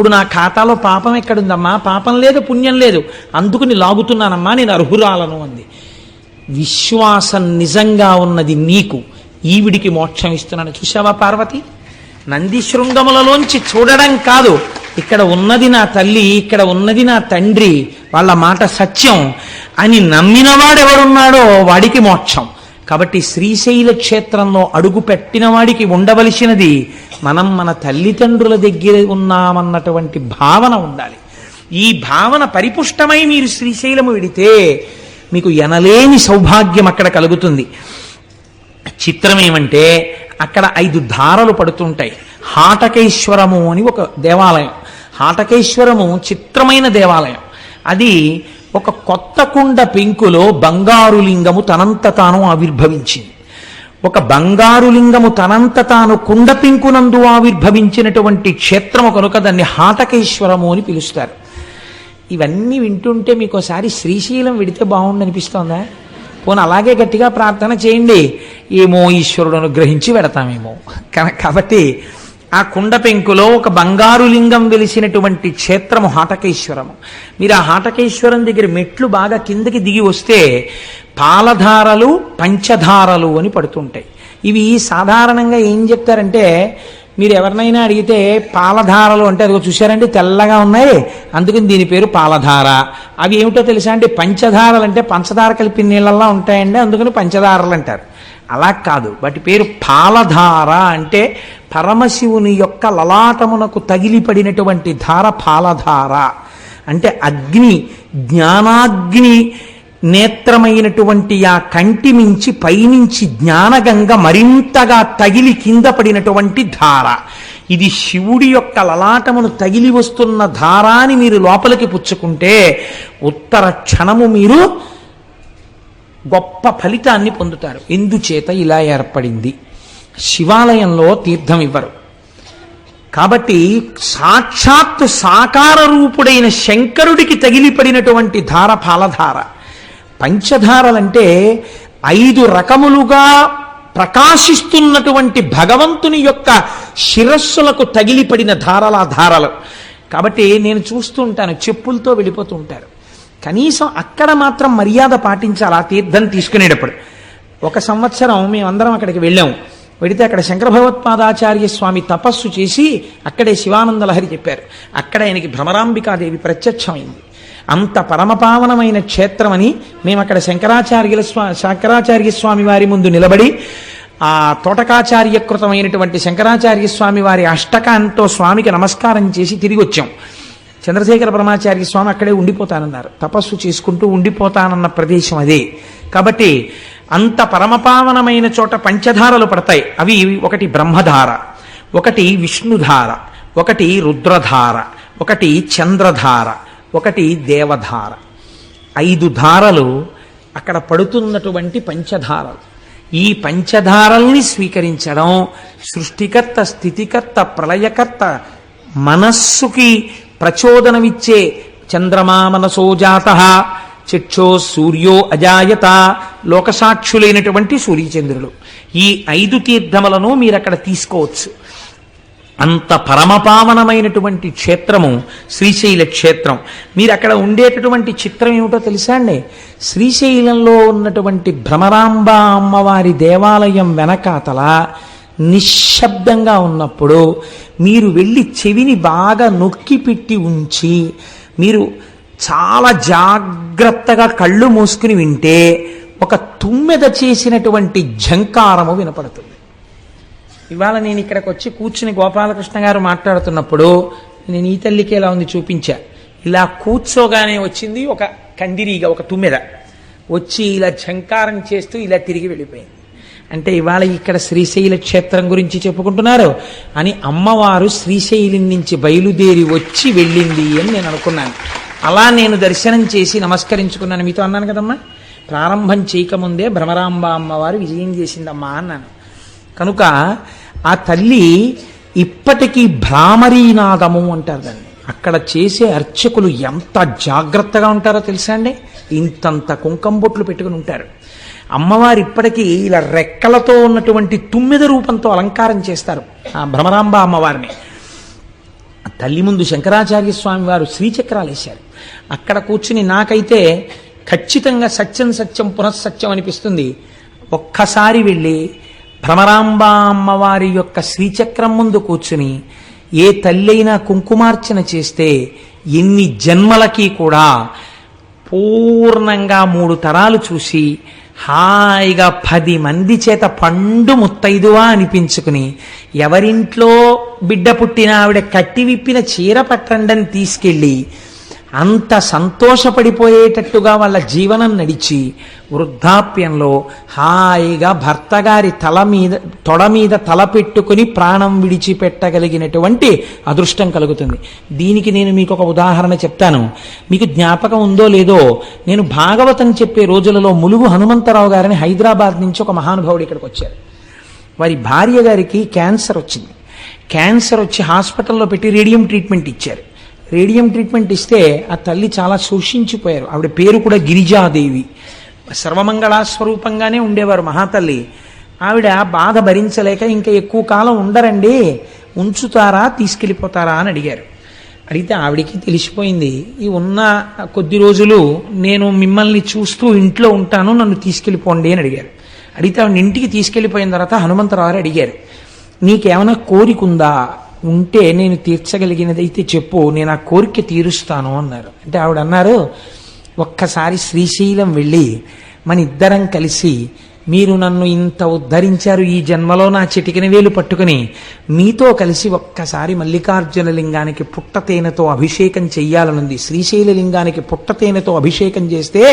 ఇప్పుడు నా ఖాతాలో పాపం ఎక్కడుందమ్మా? పాపం లేదు, పుణ్యం లేదు, అందుకుని లాగుతున్నానమ్మా, నేను అర్హురాలను అంది. విశ్వాసం నిజంగా ఉన్నది నీకు, ఈవిడికి మోక్షం ఇస్తున్నాను. చూసావా పార్వతి? నంది శృంగములలోంచి చూడడం కాదు, ఇక్కడ ఉన్నది నా తల్లి, ఇక్కడ ఉన్నది నా తండ్రి, వాళ్ళ మాట సత్యం అని నమ్మినవాడెవడున్నాడో వాడికి మోక్షం. కాబట్టి శ్రీశైల క్షేత్రంలో అడుగు పెట్టిన వాడికి ఉండవలసినది మనం మన తల్లిదండ్రుల దగ్గర ఉన్నామన్నటువంటి భావన ఉండాలి. ఈ భావన పరిపుష్టమై మీరు శ్రీశైలము విడితే మీకు ఎనలేని సౌభాగ్యం అక్కడ కలుగుతుంది. చిత్రం ఏమంటే అక్కడ 5 ధారలు పడుతుంటాయి. హాటకేశ్వరము అని ఒక దేవాలయం. హాటకేశ్వరము చిత్రమైన దేవాలయం. అది ఒక కొత్త కుండ పెంకులో బంగారు లింగము తనంత తాను ఆవిర్భవించింది. ఒక బంగారు లింగము తనంత తాను కుండ పెంకునందు ఆవిర్భవించినటువంటి క్షేత్రము కనుక దాన్ని హాటకేశ్వరము అని పిలుస్తారు. ఇవన్నీ వింటుంటే మీకు ఒకసారి శ్రీశైలం విడితే బాగుండనిపిస్తోందా? పోనీ అలాగే గట్టిగా ప్రార్థన చేయండి, ఏమో ఈశ్వరుడు అనుగ్రహించి వెడతామేమో. కాబట్టి ఆ కుండ పెంకులో ఒక బంగారు లింగం వెలిసినటువంటి క్షేత్రము హాటకేశ్వరము. మీరు ఆ హాటకేశ్వరం దగ్గర మెట్లు బాగా కిందకి దిగి వస్తే పాలధారలు, పంచధారలు అని పడుతుంటాయి. ఇవి సాధారణంగా ఏం చెప్తారంటే, మీరు ఎవరినైనా అడిగితే పాలధారలు అంటే అదిగో చూశారంటే తెల్లగా ఉన్నాయి, అందుకని దీని పేరు పాలధార. అవి ఏమిటో తెలుసా అండి? పంచధారలు అంటే పంచదార కలిపి నీళ్ళల్లా ఉంటాయండి, అందుకని పంచదారలు అంటారు. అలా కాదు, వాటి పేరు పాలధార. అంటే పరమశివుని యొక్క లలాటమునకు తగిలిపడినటువంటి ధార పాలధార. అంటే అగ్ని, జ్ఞానాగ్ని నేత్రమైనటువంటి ఆ కంటి మించి పైనుంచి జ్ఞానగంగ మరింతగా తగిలి కింద పడినటువంటి ధార. ఇది శివుడి యొక్క లలాటమును తగిలి వస్తున్న ధారాని మీరు లోపలికి పుచ్చుకుంటే ఉత్తర క్షణము మీరు గొప్ప ఫలితాన్ని పొందుతారు. ఎందుచేత ఇలా ఏర్పడింది? శివాలయంలో తీర్థం ఇవ్వరు కాబట్టి సాక్షాత్తు సాకార రూపుడైన శంకరుడికి తగిలిపడినటువంటి ధార పాలధార. పంచధారలంటే 5 రకములుగా ప్రకాశిస్తున్నటువంటి భగవంతుని యొక్క శిరస్సులకు తగిలిపడిన ధారలు. కాబట్టి నేను చూస్తూ ఉంటాను, చెప్పులతో వెళ్ళిపోతూ ఉంటారు. కనీసం అక్కడ మాత్రం మర్యాద పాటించాలి. ఆ తీర్థం తీసుకునేటప్పుడు ఒక సంవత్సరం మేమందరం అక్కడికి వెళ్ళాము. వెడితే అక్కడ శంకర భగవత్పాదాచార్య స్వామి తపస్సు చేసి అక్కడే శివానంద లహరి చెప్పారు. అక్కడ ఆయనకి భ్రమరాంబికాదేవి ప్రత్యక్షమైంది. అంత పరమపావనమైన క్షేత్రమని మేము అక్కడ శంకరాచార్య స్వామి వారి ముందు నిలబడి ఆ తోటకాచార్యకృతమైనటువంటి శంకరాచార్య స్వామి వారి అష్టకాంతో స్వామికి నమస్కారం చేసి తిరిగి వచ్చాం. చంద్రశేఖర పరమాచార్య స్వామి అక్కడే ఉండిపోతానన్నారు. తపస్సు చేసుకుంటూ ఉండిపోతానన్న ప్రదేశం అదే. కాబట్టి అంత పరమపావనమైన చోట పంచధారలు పడతాయి. అవి ఒకటి బ్రహ్మధార, ఒకటి విష్ణుధార, ఒకటి రుద్రధార, ఒకటి చంద్రధార, ఒకటి దేవధార. 5 ధారలు అక్కడ పడుతున్నటువంటి పంచధారలు. ఈ పంచధారల్ని స్వీకరించడం సృష్టికర్త, స్థితికర్త, ప్రళయకర్త మనస్సుకి ప్రచోదనమిచ్చే చంద్రమా మనసో జాతః చక్షో సూర్యో అజాయత లోకసాక్షులైనటువంటి సూర్యచంద్రులు. ఈ 5 తీర్థములను మీరు అక్కడ తీసుకోవచ్చు. అంత పరమపావనమైనటువంటి క్షేత్రము శ్రీశైల క్షేత్రం. మీరు అక్కడ ఉండేటటువంటి చిత్రం ఏమిటో తెలుసా అండి? శ్రీశైలంలో ఉన్నటువంటి భ్రమరాంబ అమ్మవారి దేవాలయం వెనకాతల నిశ్శబ్దంగా ఉన్నప్పుడు మీరు వెళ్ళి చెవిని బాగా నొక్కి పెట్టి ఉంచి మీరు చాలా జాగ్రత్తగా కళ్ళు మూసుకుని వింటే ఒక తుమ్మెద చేసినటువంటి ఝంకారము వినపడుతుంది. ఇవాళ నేను ఇక్కడికి వచ్చి కూర్చుని గోపాలకృష్ణ గారు మాట్లాడుతున్నప్పుడు నేను ఈ తల్లికి ఎలా ఉంది చూపించా. ఇలా కూర్చోగానే వచ్చింది ఒక కందిరీగ, ఒక తుమ్మెద వచ్చి ఇలా ఝంకారం చేస్తూ ఇలా తిరిగి వెళ్ళిపోయింది. అంటే ఇవాళ ఇక్కడ శ్రీశైల క్షేత్రం గురించి చెప్పుకుంటున్నారు అని అమ్మవారు శ్రీశైలం నుంచి బయలుదేరి వచ్చి వెళ్ళింది అని నేను అనుకున్నాను. అలా నేను దర్శనం చేసి నమస్కరించుకున్నాను. మీతో అన్నాను కదమ్మా, ప్రారంభం చేయకముందే భ్రమరాంబ అమ్మవారు విజయం చేసిందమ్మా అన్నాను. కనుక ఆ తల్లి ఇప్పటికీ భ్రామరీనాదము అంటారు దాన్ని. అక్కడ చేసే అర్చకులు ఎంత జాగ్రత్తగా ఉంటారో తెలుసా అండి? ఇంతంత కుంకం బొట్లు పెట్టుకుని ఉంటారు. అమ్మవారు ఇప్పటికీ ఇలా రెక్కలతో ఉన్నటువంటి తుమ్మెద రూపంతో అలంకారం చేస్తారు ఆ భ్రమరాంబ అమ్మవారిని. తల్లి ముందు శంకరాచార్య స్వామి వారు శ్రీచక్రాలు వేశారు. అక్కడ కూర్చుని నాకైతే ఖచ్చితంగా సత్యం సత్యం పునఃసత్యం అనిపిస్తుంది. ఒక్కసారి వెళ్ళి భ్రమరాంబ అమ్మవారి యొక్క శ్రీచక్రం ముందు కూర్చుని ఏ తల్లైనా కుంకుమార్చన చేస్తే ఎన్ని జన్మలకి కూడా పూర్ణంగా 3 తరాలు చూసి హాయిగా 10 మంది చేత పండు ముత్తైదువా అనిపించుకుని ఎవరింట్లో బిడ్డ పుట్టినా ఆవిడ కట్టి విప్పిన చీర పట్టండని తీసుకెళ్ళి అంత సంతోషపడిపోయేటట్టుగా వాళ్ళ జీవనం నడిచి వృద్ధాప్యంలో హాయిగా భర్త గారి తొడ మీద తల పెట్టుకుని ప్రాణం విడిచిపెట్టగలిగినటువంటి అదృష్టం కలుగుతుంది. దీనికి నేను మీకు ఒక ఉదాహరణ చెప్తాను. మీకు జ్ఞాపకం ఉందో లేదో, నేను భాగవతం చెప్పే రోజులలో ములుగు హనుమంతరావు గారిని హైదరాబాద్ నుంచి ఒక మహానుభావుడు ఇక్కడికి వచ్చారు. వారి భార్య గారికి క్యాన్సర్ వచ్చింది. క్యాన్సర్ వచ్చి హాస్పిటల్లో పెట్టి రేడియం ట్రీట్మెంట్ ఇచ్చారు. రేడియం ట్రీట్మెంట్ ఇస్తే ఆ తల్లి చాలా శోషించిపోయారు. ఆవిడ పేరు కూడా గిరిజాదేవి. సర్వమంగళా స్వరూపంగానే ఉండేవారు మహాతల్లి. ఆవిడ బాధ భరించలేక ఇంకా ఎక్కువ కాలం ఉండరండి, ఉంచుతారా తీసుకెళ్ళిపోతారా అని అడిగారు. అడిగితే ఆవిడికి తెలిసిపోయింది, ఈ ఉన్న కొద్ది రోజులు నేను మిమ్మల్ని చూస్తూ ఇంట్లో ఉంటాను, నన్ను తీసుకెళ్ళిపోండి అని అడిగారు. అడిగితే ఆవిడ ఇంటికి తీసుకెళ్ళిపోయిన తర్వాత హనుమంతరావు అడిగారు, నీకేమైనా కోరికుందా, ఉంటే నేను తీర్చగలిగినదైతే చెప్పు, నేను ఆ కోరిక తీరుస్తాను అన్నారు. అంటే ఆవిడ అన్నారు, ఒక్కసారి శ్రీశైలం వెళ్ళి మన ఇద్దరం కలిసి మీరు నన్ను ఇంత ఉద్ధరించారు, ఈ జన్మలో నా చిటికిన వేలు పట్టుకుని మీతో కలిసి ఒక్కసారి మల్లికార్జున లింగానికి పుట్టతేనెతో అభిషేకం చెయ్యాలనుంది. శ్రీశైల లింగానికి పుట్టతేనెతో అభిషేకం చేస్తే,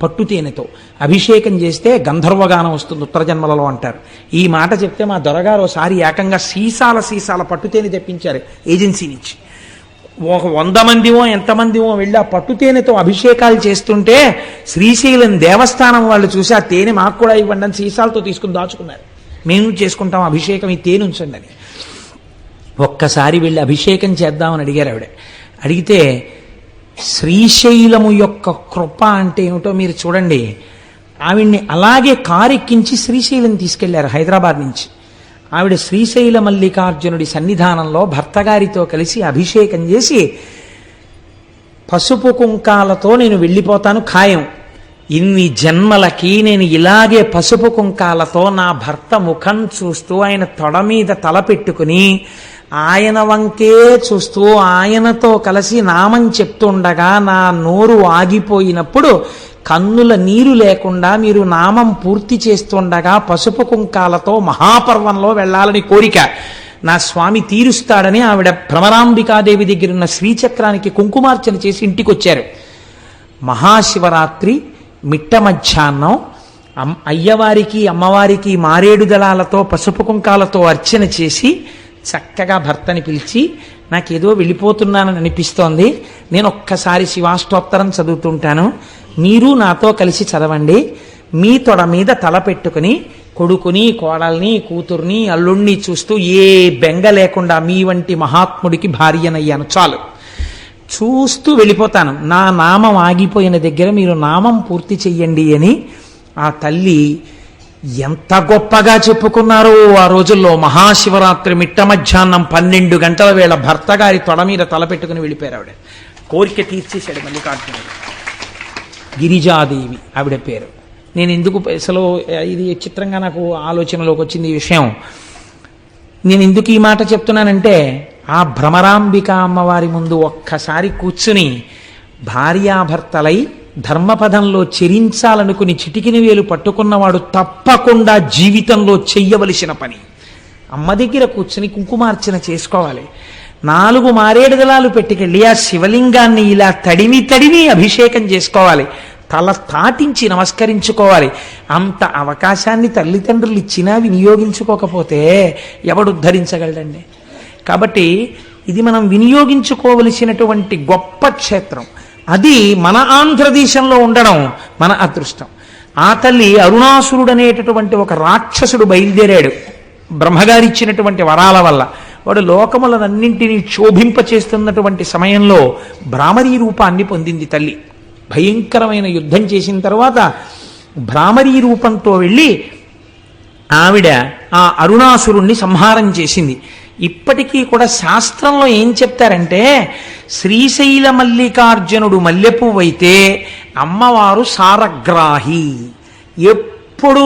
పట్టుతేనెతో అభిషేకం చేస్తే గంధర్వగానం వస్తుంది ఉత్తర జన్మలలో అంటారు. ఈ మాట చెప్తే మా దొరగారు ఒకసారి ఏకంగా సీసాల పట్టుతేనె తెప్పించారు ఏజెన్సీ నుంచి. ఒక 100 మందివో ఎంతమందివో వెళ్ళి ఆ పట్టుతేనెతో అభిషేకాలు చేస్తుంటే శ్రీశైలం దేవస్థానం వాళ్ళు చూసి ఆ తేనె మాకు కూడా ఇవ్వండి అని సీసాలతో తీసుకుని దాచుకున్నారు. మేము చేసుకుంటాం అభిషేకం, ఈ తేనె ఉంచండి అని. ఒక్కసారి వెళ్ళి అభిషేకం చేద్దామని అడిగారు ఆవిడ. అడిగితే శ్రీశైలము యొక్క కృప అంటే ఏమిటో మీరు చూడండి. ఆవిడ్ని అలాగే కారెక్కించి శ్రీశైలం తీసుకెళ్లారు హైదరాబాద్ నుంచి. ఆవిడ శ్రీశైల మల్లికార్జునుడి సన్నిధానంలో భర్తగారితో కలిసి అభిషేకం చేసి, పసుపు కుంకాలతో నేను వెళ్ళిపోతాను ఖాయం, ఇన్ని జన్మలకి నేను ఇలాగే పసుపు కుంకాలతో నా భర్త ముఖం చూస్తూ ఆయన తొడ మీద తల పెట్టుకుని ఆయన వంకే చూస్తూ ఆయనతో కలిసి నామం చెప్తుండగా నా నోరు ఆగిపోయినప్పుడు కన్నుల నీరు లేకుండా మీరు నామం పూర్తి చేస్తుండగా పసుపు కుంకాలతో మహాపర్వంలో వెళ్ళాలని కోరిక నా స్వామి తీరుస్తాడని ఆవిడ భ్రమరాంబికాదేవి దగ్గర ఉన్న శ్రీచక్రానికి కుంకుమార్చన చేసి ఇంటికి వచ్చారు. మహాశివరాత్రి మిట్ట మధ్యాహ్నం అయ్యవారికి అమ్మవారికి మారేడు దళాలతో పసుపు కుంకాలతో అర్చన చేసి చక్కగా భర్తని పిలిచి, నాకేదో వెళ్ళిపోతున్నానని అనిపిస్తోంది, నేను ఒక్కసారి శివాష్టోత్తరం చదువుతుంటాను, మీరు నాతో కలిసి చదవండి, మీ తొడ మీద తల పెట్టుకుని కొడుకుని కోడల్ని కూతుర్ని అల్లుణ్ణి చూస్తూ ఏ బెంగ లేకుండా మీ వంటి మహాత్ముడికి భార్యనయ్యాను, చాలు, చూస్తూ వెళ్ళిపోతాను, నా నామం ఆగిపోయిన దగ్గర మీరు నామం పూర్తి చెయ్యండి అని ఆ తల్లి ఎంత గొప్పగా చెప్పుకున్నారో ఆ రోజుల్లో. మహాశివరాత్రి మిట్ట మధ్యాహ్నం 12 గంటల వేళ భర్త గారి తొడ మీద తలపెట్టుకుని వెళ్ళిపోయారు ఆవిడ. కోరిక తీర్చేశాడు మల్లికార్జునుడు. గిరిజాదేవి ఆవిడ పేరు. నేను ఎందుకు అసలు ఇది చిత్రంగా నాకు ఆలోచనలోకి వచ్చింది ఈ విషయం. నేను ఎందుకు ఈ మాట చెప్తున్నానంటే, ఆ భ్రమరాంబిక అమ్మవారి ముందు ఒక్కసారి కూర్చుని భార్యాభర్తలై ధర్మపదంలో చెరించాలనుకుని చిటికిన వేలు పట్టుకున్నవాడు తప్పకుండా జీవితంలో చెయ్యవలసిన పని అమ్మ దగ్గర కూర్చుని కుంకుమార్చన చేసుకోవాలి. 4 మారేడు దళాలు పెట్టుకెళ్ళి ఆ శివలింగాన్ని ఇలా తడిమి అభిషేకం చేసుకోవాలి. తల తాటించి నమస్కరించుకోవాలి. అంత అవకాశాన్ని తల్లిదండ్రులు ఇచ్చినా వినియోగించుకోకపోతే ఎవడు ఉద్ధరించగలడండి? కాబట్టి ఇది మనం వినియోగించుకోవలసినటువంటి గొప్ప క్షేత్రం. అది మన ఆంధ్రదేశంలో ఉండడం మన అదృష్టం. ఆ తల్లి అరుణాసురుడు అనేటటువంటి ఒక రాక్షసుడు బయలుదేరాడు బ్రహ్మగారిచ్చినటువంటి వరాల వల్ల. వాడు లోకములనన్నింటినీ క్షోభింపచేస్తున్నటువంటి సమయంలో భ్రామరీ రూపాన్ని పొందింది తల్లి. భయంకరమైన యుద్ధం చేసిన తర్వాత భ్రామరీ రూపంతో వెళ్ళి ఆవిడ ఆ అరుణాసురుణ్ణి సంహారం చేసింది. ఇప్పటికీ కూడా శాస్త్రంలో ఏం చెప్తారంటే, శ్రీశైల మల్లికార్జునుడు మల్లెపువ్వైతే అమ్మవారు సారగ్రాహి. ఎప్పుడు